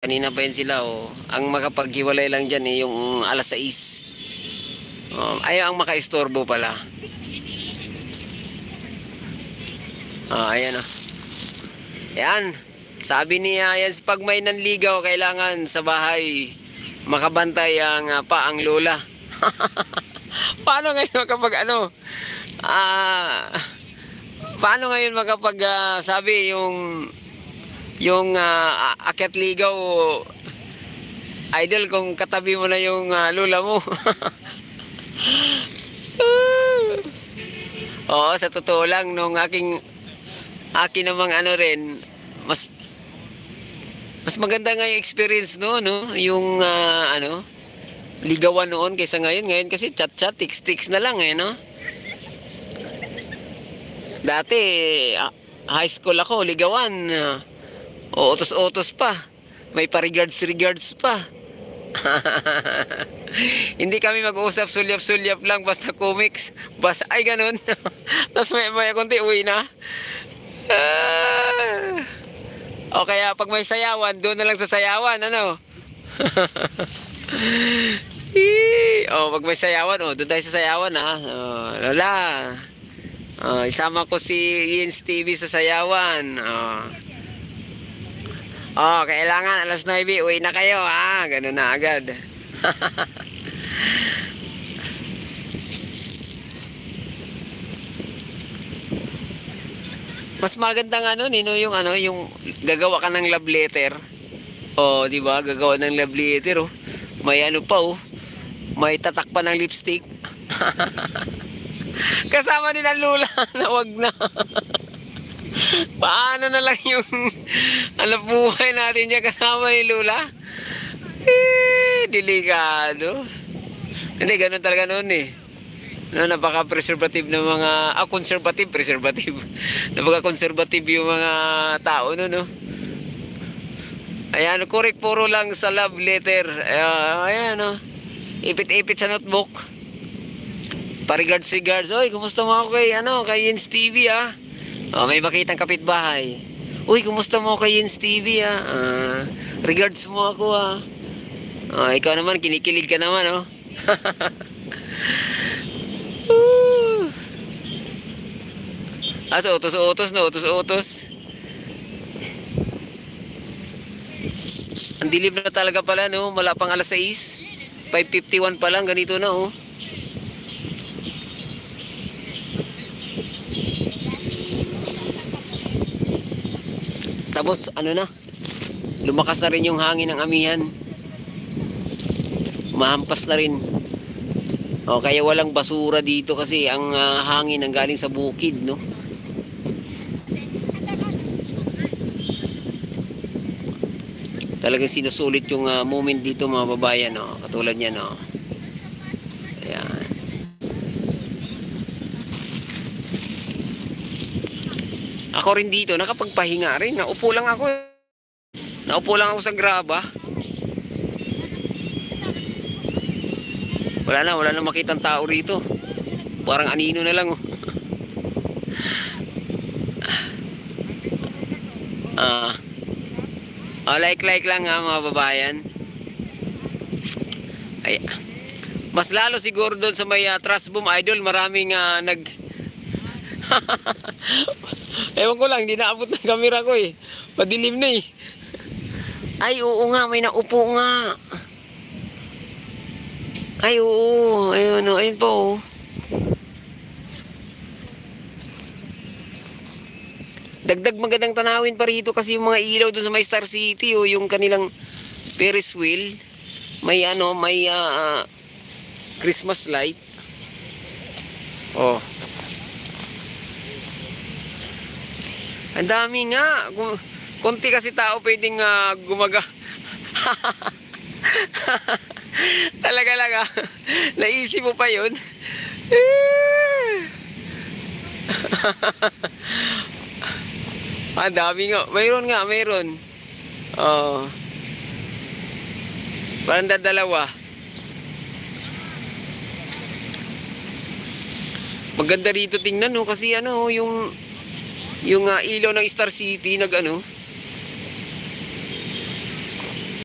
Kanina pa yun sila, oh. Ang makapaghiwalay lang dyan, eh, yung alas 6. Ayaw ang makaistorbo pala. Ayan, oh. Yan. Sabi niya, yan, pag may nanligaw, kailangan sa bahay makabantay ang paang lola. Paano ngayon kapag ano? Paano ngayon makapag sabi yung akyat ligaw, idol, kung katabi mo na yung lola mo. Oo, sa totoo lang, nung akin namang ano rin, mas maganda nga yung experience no, yung ano, ligawan noon kaysa ngayon kasi chat-chat, text-text na lang no. Dati high school ako, ligawan, utos-utos pa, may pa-regards pa. Hindi kami mag-uusap, sulyap-sulyap lang, basta comics, basta ay ganun. Tapos may konti uwi na. O kaya pag may sayawan, doon na lang sa sayawan, ano? Pag may sayawan, doon tayo sa sayawan, ha. Lola, isama ko si Yins TV sa sayawan. Kailangan alas 9, uwi na kayo, ha. Ganun na agad. Mas magandang ano nino yung gagawa ka ng love letter. Di ba? Gagawa ng love letter, oh. May ano pa, oh. May tatak pa ng lipstick. Kasama din ang lula na wag na. Paano na lang yung buhay natin niya kasama yung lula? Delikado. Hindi, ganun talaga noon, eh. No, napaka-preservative ng mga preservative. Napaka-conservative yung mga tao no. Ayan, correct, puro lang sa love letter. Ayan, no. Ipit-ipit sa notebook. Pa-regards. Oy, kumusta mo ako kay Yins TV, ah? May makitang kapitbahay. Uy, kumusta mo kay Yins TV, ah? Regards mo ako, ah. Ikaw naman, kinikilig ka naman, oh. So utos-utos, no? Utos-utos. Ang dilim na talaga pala, no? Wala pang alas 6. 5:51 pa lang, ganito na, oh. Tapos, na? Lumakas na rin yung hangin ng amihan. Mahampas na rin. Kaya walang basura dito kasi ang hangin ang galing sa bukid, no? Talagang sinusulit yung moment dito, mga babayan, no? Katulad niya, no? Ayan. Ako rin dito, nakapagpahinga rin. Naupo lang ako sa graba. Wala na makitang tao rito. Parang anino na lang, oh. Like lang, ha, mga babayan. Ay, mas lalo siguro doon sa may trust boom, idol, maraming ewan ko lang, hindi naabot ng camera ko, eh. Madilim na, eh. Ay, oo nga, may naupo nga. Ay, oo. Ayun po, oh. Dagdag magandang tanawin pa rito kasi yung mga ilaw doon sa may Star City, oh, yung kanilang Ferris wheel, may Christmas light. Ang dami nga. Konti kasi tao pwedeng gumaga. Talaga lang, naisip mo pa yun. Ang dami nga. Mayroon. Parang dalawa. Maganda rito tingnan, no? Kasi yung ilaw ng Star City